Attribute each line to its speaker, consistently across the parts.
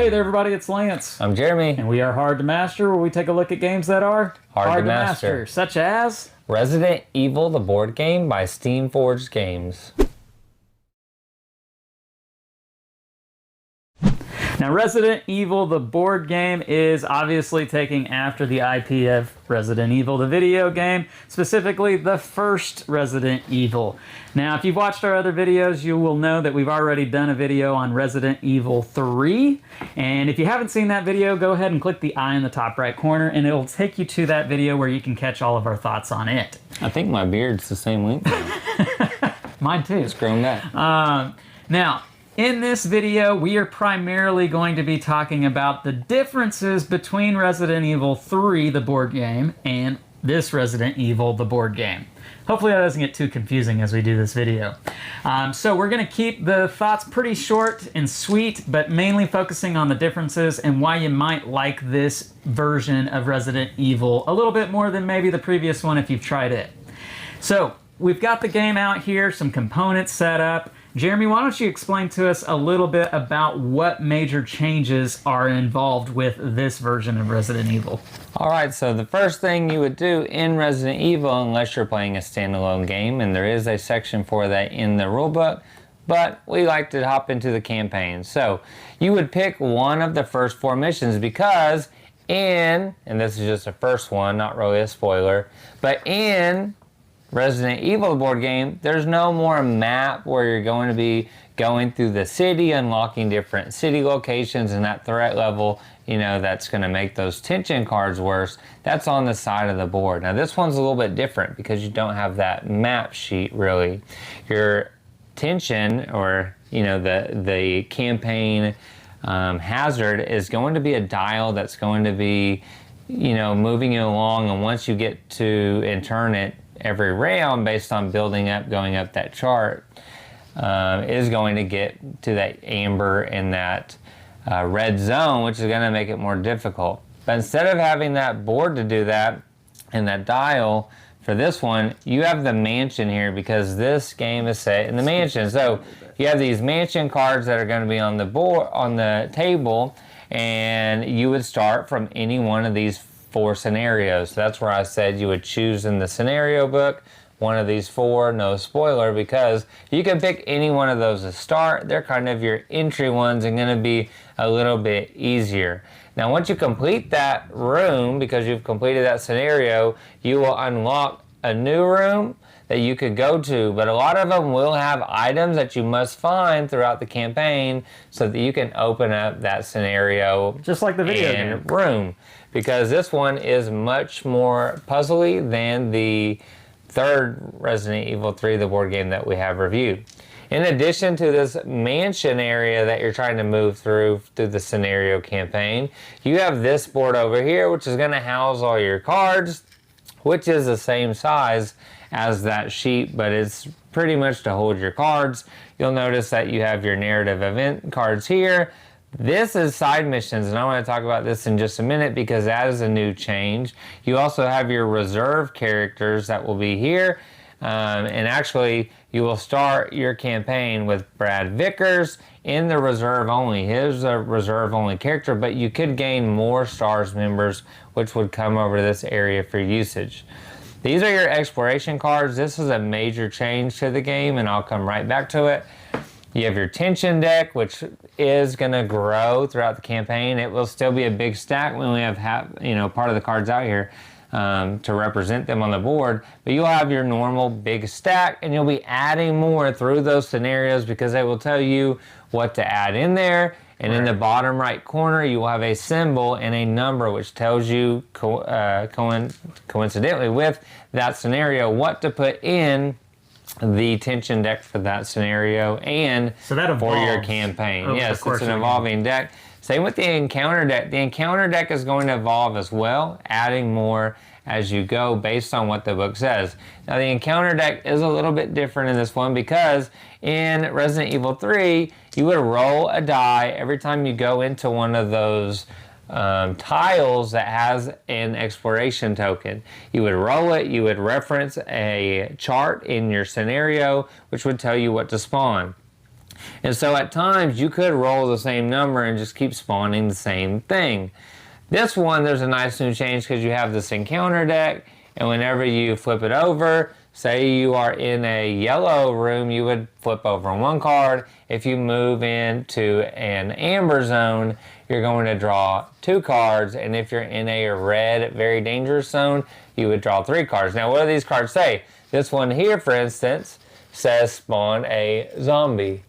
Speaker 1: Hey there, everybody, it's Lance.
Speaker 2: I'm Jeremy.
Speaker 1: And we are Hard to Master, where we take a look at games that are
Speaker 2: hard to master.
Speaker 1: Such as
Speaker 2: Resident Evil, the board game by Steamforged Games.
Speaker 1: Now, Resident Evil, the board game, is obviously taking after the IP of Resident Evil, the video game, specifically the first Resident Evil. Now, if you've watched our other videos, you will know that we've already done a video on Resident Evil 3. And if you haven't seen that video, go ahead and click the eye in the top right corner, and it'll take you to that video where you can catch all of our thoughts on it.
Speaker 2: I think my beard's the same length now.
Speaker 1: Mine too.
Speaker 2: It's grown back.
Speaker 1: Now, in this video, we are primarily going to be talking about the differences between Resident Evil 3, the board game, and this Resident Evil, the board game. Hopefully that doesn't get too confusing as we do this video. So we're going to keep the thoughts pretty short and sweet, but mainly focusing on the differences and why you might like this version of Resident Evil a little bit more than maybe the previous one if you've tried it. So we've got the game out here, some components set up. Jeremy, why don't you explain to us a little bit about what major changes are involved with this version of Resident Evil?
Speaker 2: Alright, so the first thing you would do in Resident Evil, unless you're playing a standalone game, and there is a section for that in the rulebook, but we like to hop into the campaign. So you would pick one of the first 4 missions because and this is just the first one, not really a spoiler, but in Resident Evil, the board game, there's no more map where you're going to be going through the city, unlocking different city locations and that threat level, you know, that's going to make those tension cards worse. That's on the side of the board. Now this one's a little bit different because you don't have that map sheet really. Your tension, or you know, the campaign hazard is going to be a dial that's going to be, you know, moving you along, and once you get to and turn it every round based on building up, going up that chart, is going to get to that amber and that red zone, which is going to make it more difficult. But instead of having that board to do that and that dial for this one, you have the mansion here because this game is set in the mansion. So you have these mansion cards that are going to be on the board, on the table, and you would start from any one of these 4 scenarios. So that's where I said you would choose in the scenario book one of these 4, no spoiler, because you can pick any one of those to start. They're kind of your entry ones and going to be a little bit easier. Now once you complete that room, because you've completed that scenario, you will unlock a new room that you could go to, but a lot of them will have items that you must find throughout the campaign so that you can open up that scenario,
Speaker 1: just like the video game
Speaker 2: room, because this one is much more puzzly than the third Resident Evil 3, the board game that we have reviewed. In addition to this mansion area that you're trying to move through the scenario campaign, you have this board over here, which is going to house all your cards, which is the same size as that sheet, but it's pretty much to hold your cards. You'll notice that you have your narrative event cards here. This is side missions, and I want to talk about this in just a minute because that is a new change. You also have your reserve characters that will be here, and actually you will start your campaign with Brad Vickers in the reserve only. He's a reserve only character, but you could gain more STARS members, which would come over to this area for usage. These are your exploration cards. This is a major change to the game, and I'll come right back to it. You have your tension deck, which is going to grow throughout the campaign. It will still be a big stack. We only have part of the cards out here to represent them on the board, but you'll have your normal big stack, and you'll be adding more through those scenarios because they will tell you what to add in there. And in the bottom right corner, you will have a symbol and a number which tells you coincidentally with that scenario what to put in the tension deck for that scenario and
Speaker 1: so that
Speaker 2: for your campaign. Yes, it's an evolving deck. Same with the encounter deck. The encounter deck is going to evolve as well, adding more as you go based on what the book says. Now the encounter deck is a little bit different in this one because in Resident Evil 3, you would roll a die every time you go into one of those tiles that has an exploration token. You would roll it, you would reference a chart in your scenario which would tell you what to spawn. And so at times you could roll the same number and just keep spawning the same thing. This one, there's a nice new change because you have this encounter deck, and whenever you flip it over, say you are in a yellow room, you would flip over one card. If you move into an amber zone, you're going to draw 2 cards, and if you're in a red, very dangerous zone, you would draw 3 cards. Now, what do these cards say? This one here, for instance, says spawn a zombie.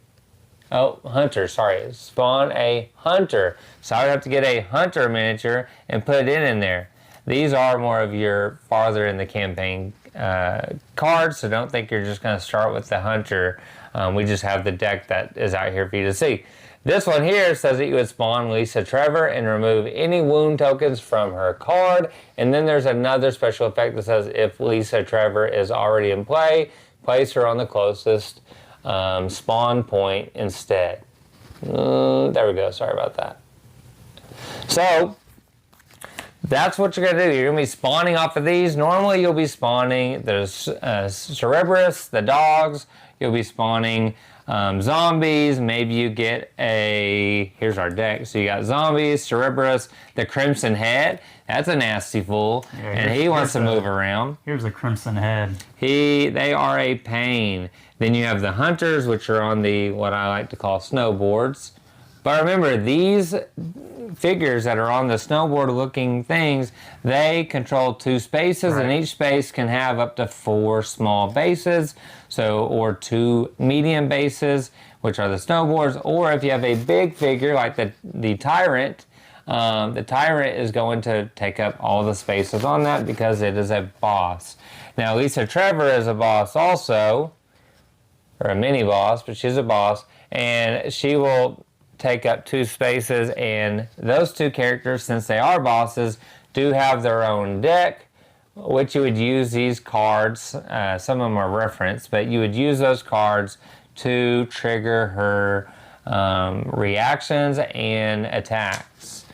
Speaker 2: Oh, hunter, sorry. Spawn a hunter. So I would have to get a hunter miniature and put it in there. These are more of your farther in the campaign cards, so don't think you're just going to start with the hunter. We just have the deck that is out here for you to see. This one here says that you would spawn Lisa Trevor and remove any wound tokens from her card. And then there's another special effect that says if Lisa Trevor is already in play, place her on the closest spawn point instead. There we go. Sorry about that. So that's what you're going to do. You're going to be spawning off of these. Normally you'll be spawning the Cerberus, the dogs. You'll be spawning zombies. Maybe you get here's our deck. So you got zombies, Cerberus, the Crimson Head. That's a nasty fool. Yeah, and he wants to move around.
Speaker 1: Here's a Crimson Head.
Speaker 2: They are a pain. Then you have the hunters, which are on the, what I like to call snowboards. But remember, these figures that are on the snowboard looking things, they control 2 spaces, right. And each space can have up to 4 small bases, or 2 medium bases, which are the snowboards, or if you have a big figure like the Tyrant, the Tyrant is going to take up all the spaces on that because it is a boss. Now, Lisa Trevor is a boss also, or a mini boss, but she's a boss, and she will take up 2 spaces, and those 2 characters, since they are bosses, do have their own deck, which you would use these cards, some of them are referenced, but you would use those cards to trigger her reactions and attacks.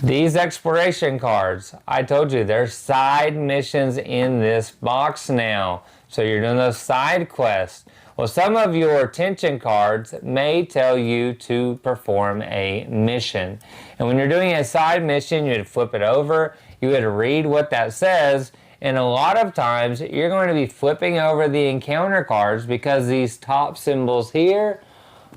Speaker 2: These exploration cards, I told you, there's side missions in this box now. So you're doing those side quests. Well, some of your attention cards may tell you to perform a mission. And when you're doing a side mission, you would flip it over, you would read what that says, and a lot of times you're going to be flipping over the encounter cards because these top symbols here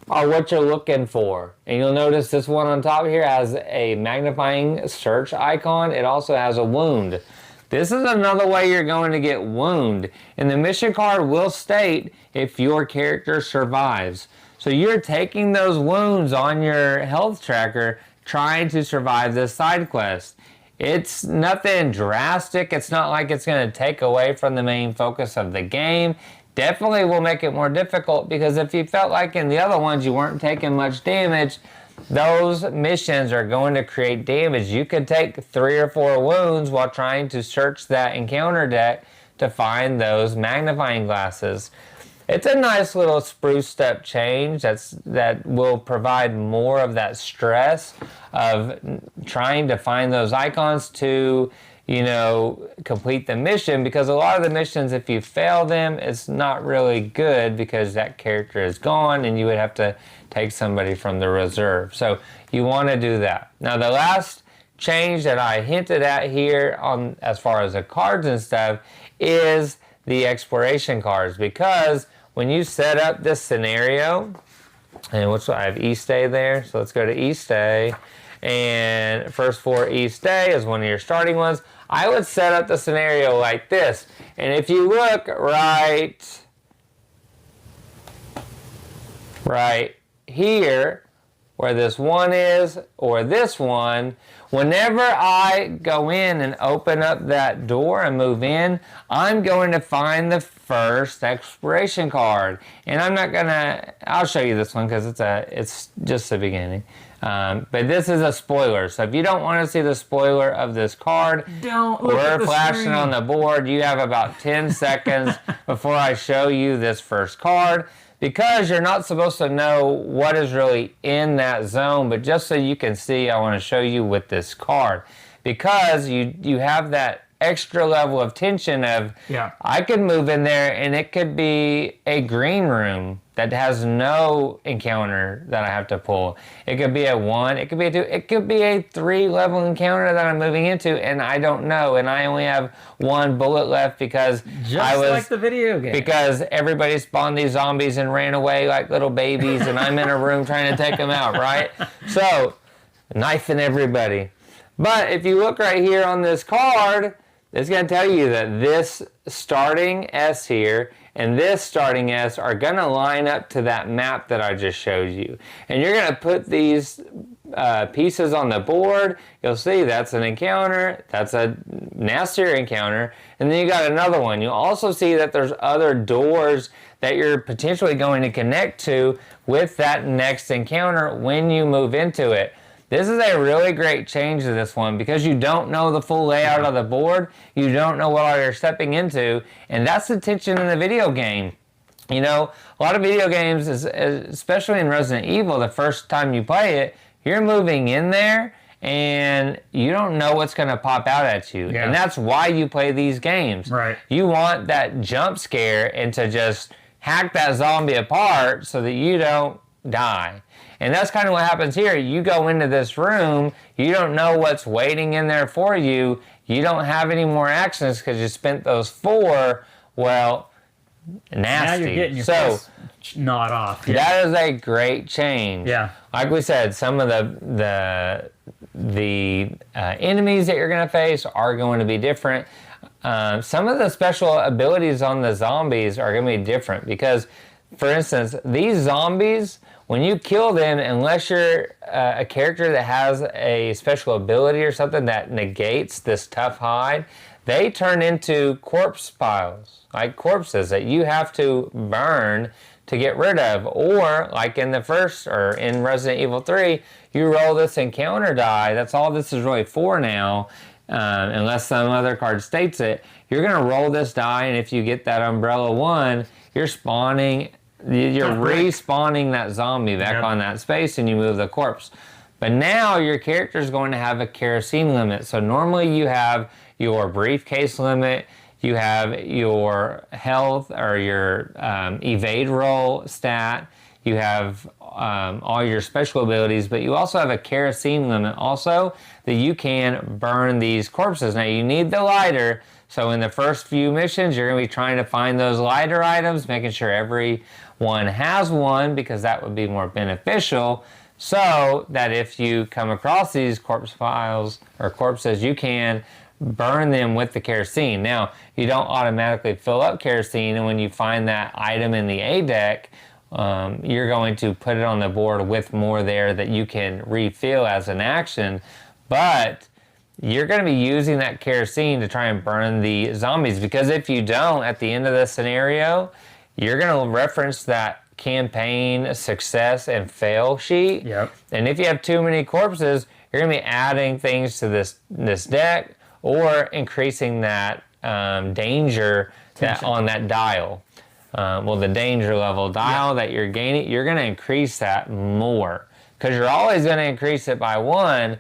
Speaker 2: are what you're looking for. And you'll notice this one on top here has a magnifying search icon. It also has a wound. This is another way you're going to get wound. And the mission card will state if your character survives. So you're taking those wounds on your health tracker trying to survive this side quest. It's nothing drastic. It's not like it's going to take away from the main focus of the game. Definitely will make it more difficult because if you felt like in the other ones you weren't taking much damage, those missions are going to create damage. You could take 3 or 4 wounds while trying to search that encounter deck to find those magnifying glasses. It's a nice little spruced up change that will provide more of that stress of trying to find those icons to, complete the mission, because a lot of the missions, if you fail them, it's not really good because that character is gone and you would have to take somebody from the reserve. So you want to do that. Now the last change that I hinted at here on as far as the cards and stuff is the exploration cards, because when you set up this scenario, and I have East Day there, so let's go to East Day, and first 4 East Day is one of your starting ones. I would set up the scenario like this, and if you look right here, where this one is, or this one, whenever I go in and open up that door and move in, I'm going to find the first exploration card. And I'll show you this one because it's just the beginning. But this is a spoiler. So if you don't want to see the spoiler of this card, we're flashing on the board. You have about 10 seconds before I show you this first card. Because you're not supposed to know what is really in that zone, but just so you can see, I want to show you with this card. Because you have that extra level of tension of, I could move in there and it could be a green room that has no encounter that I have to pull. It could be a 1, it could be a 2, it could be a 3-level encounter that I'm moving into, and I don't know, and I only have 1 bullet left because
Speaker 1: like the video game.
Speaker 2: Because everybody spawned these zombies and ran away like little babies, and I'm in a room trying to take them out, right? So, knifing everybody. But if you look right here on this card, it's going to tell you that this starting S here and this starting S are going to line up to that map that I just showed you. And you're going to put these pieces on the board. You'll see that's an encounter, that's a nastier encounter, and then you got another one. You'll also see that there's other doors that you're potentially going to connect to with that next encounter when you move into it. This is a really great change to this one because you don't know the full layout of the board. You don't know what all you're stepping into, and that's the tension in the video game. You know, a lot of video games, especially in Resident Evil, the first time you play it, you're moving in there and you don't know what's going to pop out at you. And that's why you play these games.
Speaker 1: Right.
Speaker 2: You want that jump scare and to just hack that zombie apart so that you don't die. And that's kind of what happens here. You go into this room, you don't know what's waiting in there for you. You don't have any more actions because you spent those 4. Well, nasty.
Speaker 1: Now you're getting your face gnawed off.
Speaker 2: That is a great change.
Speaker 1: Yeah.
Speaker 2: Like we said, some of the enemies that you're going to face are going to be different. Some of the special abilities on the zombies are going to be different because, for instance, these zombies, when you kill them, unless you're a character that has a special ability or something that negates this tough hide, they turn into corpse piles, like corpses that you have to burn to get rid of. Or, like in the first, or in Resident Evil 3, you roll this encounter die. That's all this is really for now, unless some other card states it. You're going to roll this die, and if you get that Umbrella 1, you're respawning that zombie back on that space, and you move the corpse. But now your character is going to have a kerosene limit. So normally you have your briefcase limit, you have your health or your evade roll stat, you have all your special abilities, but you also have a kerosene limit also that you can burn these corpses. Now you need the lighter. So in the first few missions, you're going to be trying to find those lighter items, making sure everyone has one because that would be more beneficial, so that if you come across these corpse piles or corpses, you can burn them with the kerosene. Now, you don't automatically fill up kerosene, and when you find that item in the A deck, you're going to put it on the board with more there that you can refill as an action, but you're going to be using that kerosene to try and burn the zombies, because if you don't, at the end of this scenario, you're going to reference that campaign success and fail sheet.
Speaker 1: Yep.
Speaker 2: And if you have too many corpses, you're going to be adding things to this deck or increasing that danger on that dial. The danger level dial that you're gaining, you're going to increase that more, because you're always going to increase it by 1.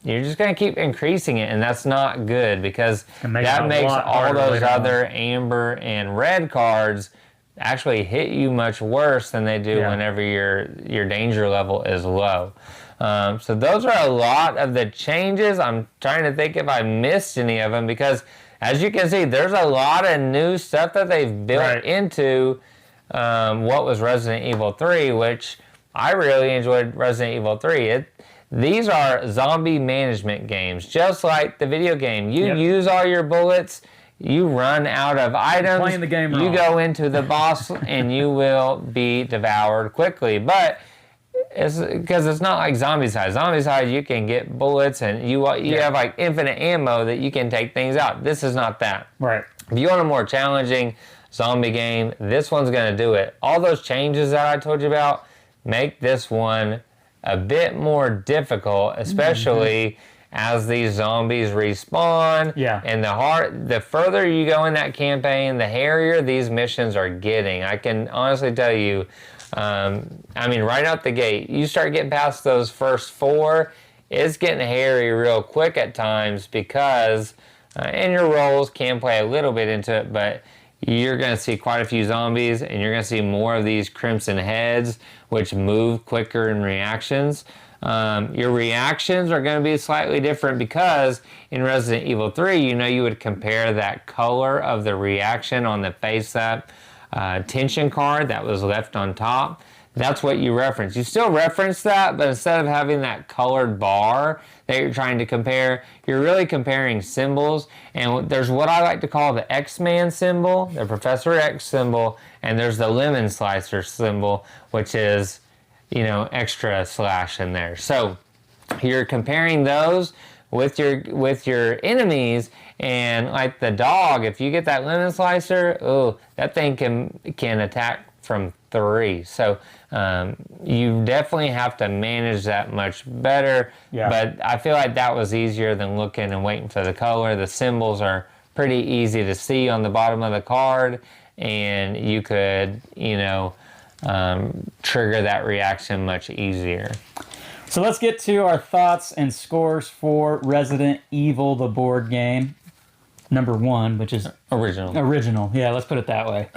Speaker 2: You're just going to keep increasing it, and that's not good, because that makes all those other amber and red cards actually hit you much worse than they do whenever your danger level is low. So those are a lot of the changes. I'm trying to think if I missed any of them, because as you can see, there's a lot of new stuff that they've built into what was Resident Evil 3, which I really enjoyed Resident Evil 3. These are zombie management games, just like the video game. You use all your bullets, you run out of items,
Speaker 1: playing the game wrong.
Speaker 2: You go into the boss and you will be devoured quickly. But it's because it's not like Zombicide. Zombicide, you can get bullets and you have like infinite ammo that you can take things out. This is not that.
Speaker 1: Right.
Speaker 2: If you want a more challenging zombie game, this one's going to do it. All those changes that I told you about make this one a bit more difficult, especially as these zombies respawn.
Speaker 1: Yeah.
Speaker 2: And the further you go in that campaign, the hairier these missions are getting. I can honestly tell you, right out the gate, you start getting past those first 4, it's getting hairy real quick at times, because And your rolls can play a little bit into it, but you're going to see quite a few zombies, and you're going to see more of these crimson heads, which move quicker in reactions. Your reactions are going to be slightly different because in Resident Evil 3, you would compare that color of the reaction on the face-up tension card that was left on top. That's what you reference. You still reference that, but instead of having that colored bar that you're trying to compare, you're really comparing symbols. And there's what I like to call the X-Man symbol, the Professor X symbol, and there's the lemon slicer symbol, which is, extra slash in there. So you're comparing those with your enemies, and like the dog, if you get that lemon slicer, that thing can attack from 3. So you definitely have to manage that much better.
Speaker 1: Yeah.
Speaker 2: But I feel like that was easier than looking and waiting for the color. The symbols are pretty easy to see on the bottom of the card, and you could, trigger that reaction much easier.
Speaker 1: So let's get to our thoughts and scores for Resident Evil, the board game. Number 1, which is original. Yeah, let's put it that way.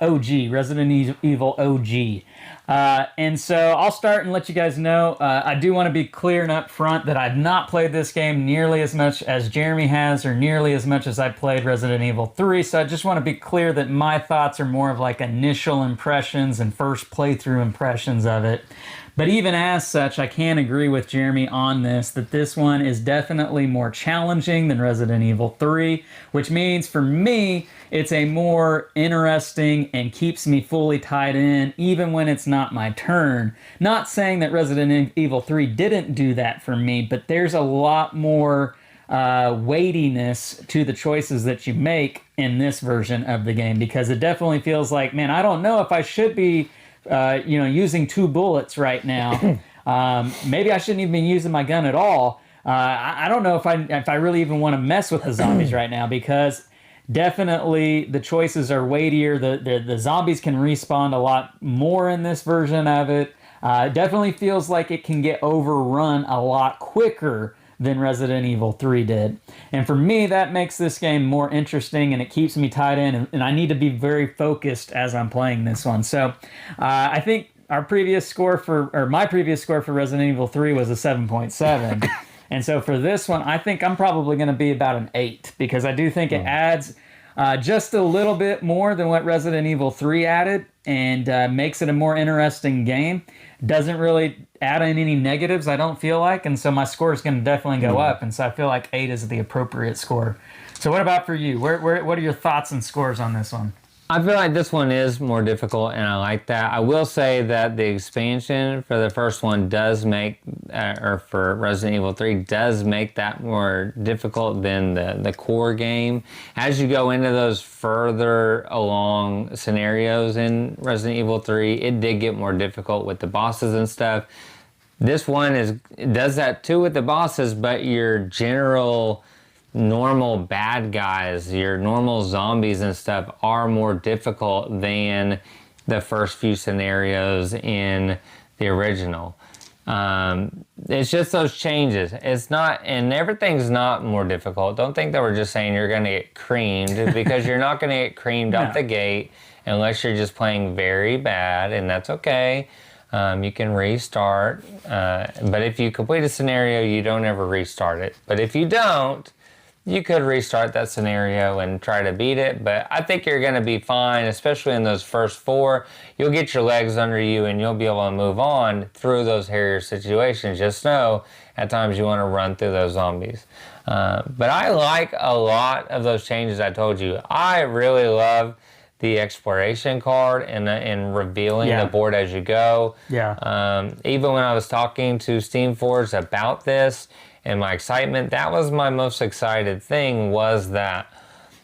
Speaker 1: OG, Resident Evil OG. And so I'll start and let you guys know, I do want to be clear and upfront that I've not played this game nearly as much as Jeremy has, or nearly as much as I played Resident Evil 3. So I just want to be clear that my thoughts are more of like initial impressions and first playthrough impressions of it. But even as such, I can agree with Jeremy on this, that this one is definitely more challenging than Resident Evil 3, which means for me, it's a more interesting and keeps me fully tied in, even when it's not my turn. Not saying that Resident Evil 3 didn't do that for me, but there's a lot more weightiness to the choices that you make in this version of the game, because it definitely feels like, man, I don't know if I should be using 2 bullets right now. Maybe I shouldn't even be using my gun at all. I don't know if I really even want to mess with the zombies right now, because definitely the choices are weightier. The zombies can respawn a lot more in this version of it. It definitely feels like it can get overrun a lot quicker than Resident Evil 3 did. And for me, that makes this game more interesting, and it keeps me tied in, and I need to be very focused as I'm playing this one. So I think my previous score for Resident Evil 3 was a 7.7. And so for this one, I think I'm probably going to be about an 8, because I do think it adds just a little bit more than what Resident Evil 3 added, and makes it a more interesting game. Doesn't really add in any negatives, I don't feel like, and so my score is going to definitely go up, and so I feel like 8 is the appropriate score. So what about for you? What are your thoughts and scores on this one?
Speaker 2: I feel like this one is more difficult, and I like that. I will say that the expansion for the first one does make, or for Resident Evil 3, does make that more difficult than the core game. As you go into those further along scenarios in Resident Evil 3, it did get more difficult with the bosses and stuff. This one does that too with the bosses, but your general normal bad guys, your normal zombies and stuff, are more difficult than the first few scenarios in the original. It's just those changes. It's not, and everything's not more difficult. Don't think that we're just saying you're going to get creamed, because you're not going to get creamed off the gate unless you're just playing very bad, and that's okay. You can restart, but if you complete a scenario, you don't ever restart it. But if you don't, you could restart that scenario and try to beat it, but I think you're going to be fine, especially in those first 4. You'll get your legs under you, and you'll be able to move on through those hairier situations. Just know, at times you want to run through those zombies. But I like a lot of those changes I told you. I really love the exploration card and revealing the board as you go.
Speaker 1: Yeah.
Speaker 2: Even when I was talking to Steamforged about this, and my excitement, that was my most excited thing, was that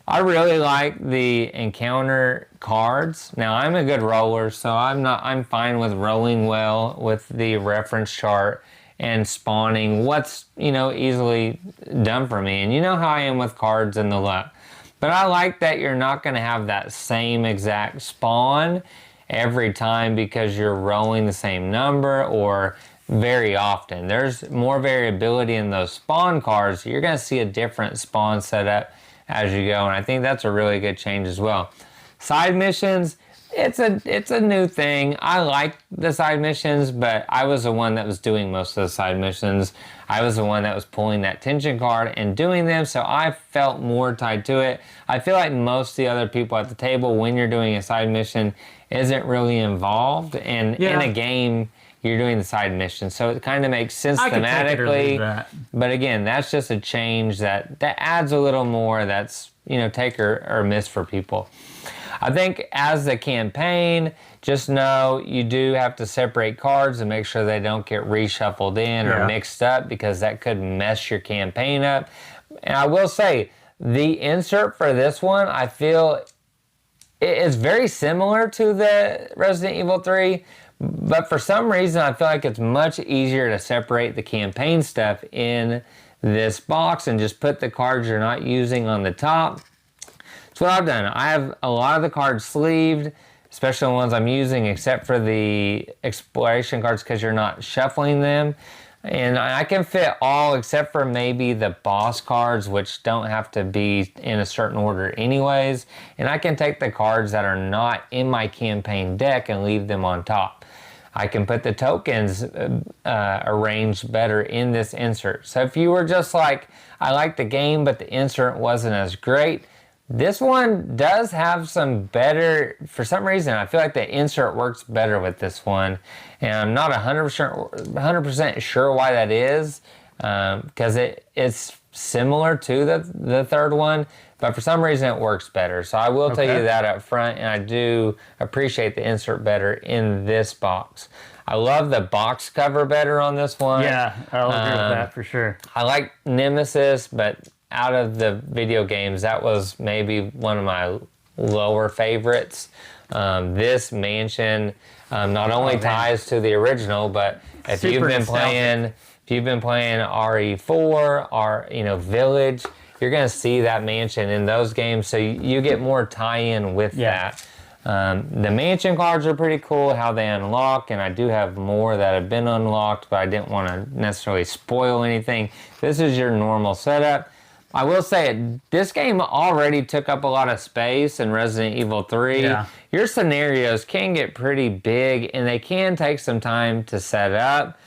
Speaker 2: I really like the encounter cards. Now, I'm a good roller, so I'm fine with rolling well with the reference chart and spawning what's, easily done for me. And you know how I am with cards and the luck. But I like that you're not going to have that same exact spawn every time, because you're rolling the same number, or very often. There's more variability in those spawn cards. You're going to see a different spawn setup as you go, and I think that's a really good change as well. Side missions, it's a new thing. I like the side missions, but I was the one that was doing most of the side missions. I was the one that was pulling that tension card and doing them, so I felt more tied to it. I feel like most of the other people at the table, when you're doing a side mission, isn't really involved, and in a game, you're doing the side mission, so it kind of makes sense thematically. But again, that's just a change that adds a little more. That's, you know, take or miss for people. I think as the campaign, just know you do have to separate cards and make sure they don't get reshuffled in or mixed up, because that could mess your campaign up. And I will say, the insert for this one, I feel it's very similar to the Resident Evil 3, but for some reason I feel like it's much easier to separate the campaign stuff in this box and just put the cards you're not using on the top. That's what I've done. I have a lot of the cards sleeved, especially the ones I'm using, except for the exploration cards, because you're not shuffling them. And I can fit all except for maybe the boss cards, which don't have to be in a certain order anyways. And I can take the cards that are not in my campaign deck and leave them on top. I can put the tokens arranged better in this insert. So if you were just like, I like the game, but the insert wasn't as great, this one does have some better, for some reason, I feel like the insert works better with this one. And I'm not 100% sure why that is, because it's similar to the third one, but for some reason it works better. So I will tell you that up front, and I do appreciate the insert better in this box. I love the box cover better on this one.
Speaker 1: Yeah, I'll agree with that for sure.
Speaker 2: I like Nemesis, but out of the video games, that was maybe one of my lower favorites. This mansion not only ties to the original, but if you've been playing RE4 or Village, you're gonna see that mansion in those games, so you get more tie-in with that. The mansion cards are pretty cool, how they unlock, and I do have more that have been unlocked, but I didn't want to necessarily spoil anything. This is your normal setup. I will say, this game already took up a lot of space in Resident Evil 3. Yeah. Your scenarios can get pretty big, and they can take some time to set up.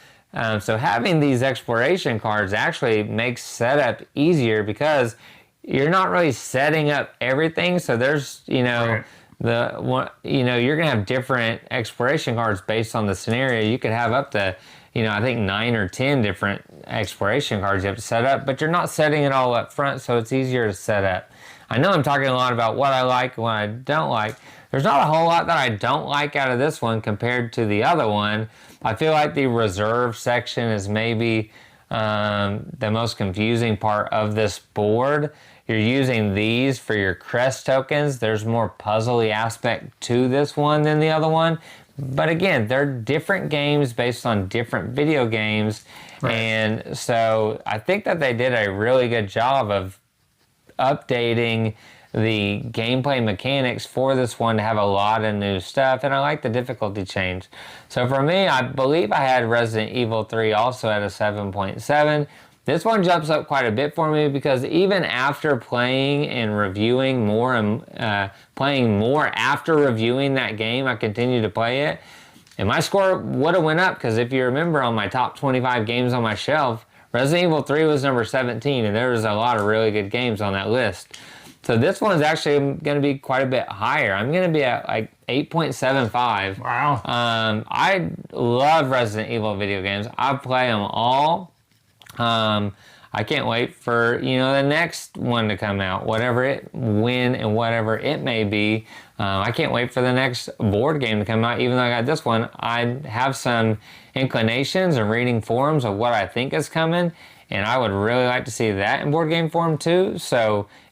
Speaker 2: So having these exploration cards actually makes setup easier, because you're not really setting up everything. So there's, you're gonna have different exploration cards based on the scenario. You could have up to, I think 9 or 10 different exploration cards you have to set up, but you're not setting it all up front, so it's easier to set up. I know I'm talking a lot about what I like and what I don't like. There's not a whole lot that I don't like out of this one compared to the other one. I feel like the reserve section is maybe the most confusing part of this board. You're using these for your crest tokens. There's more puzzly aspect to this one than the other one. But again, they're different games based on different video games. Right. And so I think that they did a really good job of updating the gameplay mechanics for this one to have a lot of new stuff, and I like the difficulty change. So for me, I believe I had Resident Evil 3 also at a 7.7. This one jumps up quite a bit for me, because even after playing and reviewing more and playing more after reviewing that game, I continued to play it, and my score would have went up, because if you remember on my top 25 games on my shelf, Resident Evil 3 was number 17, and there was a lot of really good games on that list. So this one's actually going to be quite a bit higher. I'm going to be at like 8.75.
Speaker 1: Wow.
Speaker 2: I love Resident Evil video games. I play them all. I can't wait for, the next one to come out, whatever it may be. I can't wait for the next board game to come out, even though I got this one. I have some inclinations and reading forums of what I think is coming, and I would really like to see that in board game form too,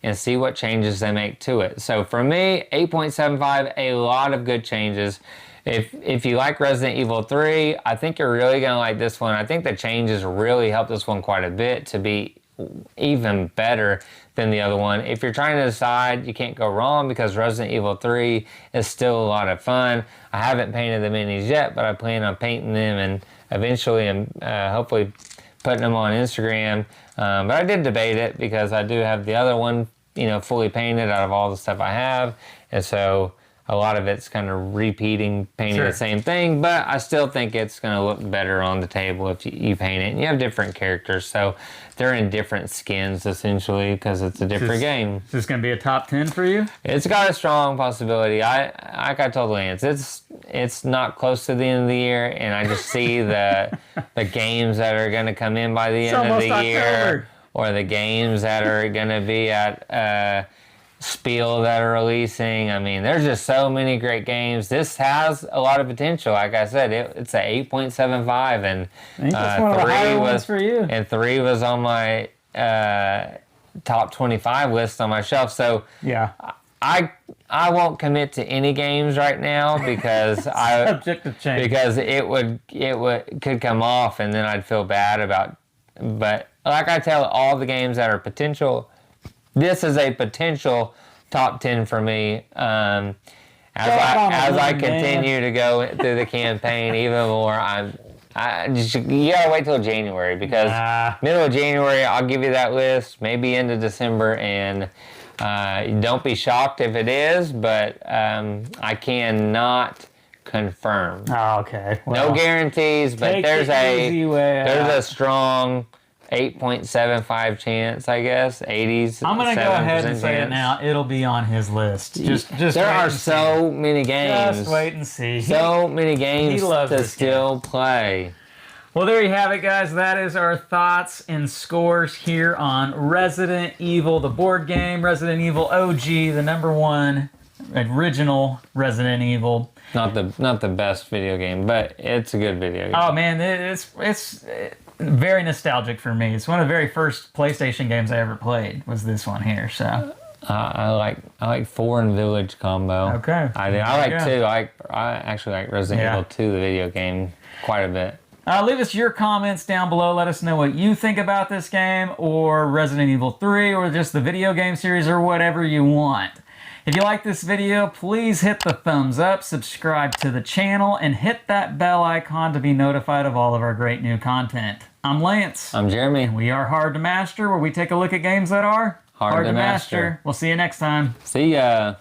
Speaker 2: and see what changes they make to it. So for me, 8.75, a lot of good changes. If you like Resident Evil 3, I think you're really going to like this one. I think the changes really helped this one quite a bit to be even better than the other one. If you're trying to decide, you can't go wrong, because Resident Evil 3 is still a lot of fun. I haven't painted the minis yet, but I plan on painting them and eventually am hopefully putting them on Instagram. But I did debate it because I do have the other one, fully painted out of all the stuff I have. And so a lot of it's kind of repeating, painting the same thing, but I still think it's going to look better on the table if you paint it. And you have different characters, so they're in different skins essentially because it's a different game.
Speaker 1: Is this going to be a top 10 for you?
Speaker 2: It's got a strong possibility. Like I told Lance, it's not close to the end of the year, and I just see the games that are going to come in by the end of the year, or the games that are going to be at Spiel that are releasing. I mean, there's just so many great games. This has a lot of potential. Like I said, it's an 8.75, and
Speaker 1: I think that's one of the higher ones for you.
Speaker 2: And 3 was on my top 25 list on my shelf. So
Speaker 1: yeah,
Speaker 2: I won't commit to any games right now because
Speaker 1: subject to change.
Speaker 2: Because it could come off, and then I'd feel bad about. But like I tell all the games that are potential. This is a potential top 10 for me. As I continue to go through the campaign even more, you gotta wait till January, because middle of January I'll give you that list, maybe into December, and don't be shocked if it is, but I cannot confirm.
Speaker 1: Oh, okay. Well,
Speaker 2: no guarantees, but there's a strong 8.75 chance, I guess. 80s.
Speaker 1: I'm gonna go ahead and say it now. It'll be on his list. Just
Speaker 2: there are so many games.
Speaker 1: Just wait and see.
Speaker 2: So many games to still play.
Speaker 1: Well, there you have it, guys. That is our thoughts and scores here on Resident Evil, the board game. Resident Evil OG, the #1 original Resident Evil.
Speaker 2: Not the best video game, but it's a good video game.
Speaker 1: Oh man, it's very nostalgic for me. It's one of the very first PlayStation games I ever played. Was this one here? So
Speaker 2: I like 4 and Village combo.
Speaker 1: Okay,
Speaker 2: I like 2. I actually like Resident Evil 2, the video game, quite a bit.
Speaker 1: Leave us your comments down below. Let us know what you think about this game, or Resident Evil 3, or just the video game series, or whatever you want. If you like this video, please hit the thumbs up, subscribe to the channel, and hit that bell icon to be notified of all of our great new content. I'm Lance.
Speaker 2: I'm Jeremy.
Speaker 1: We are Hard to Master, where we take a look at games that are
Speaker 2: hard to master.
Speaker 1: We'll see you next time.
Speaker 2: See ya.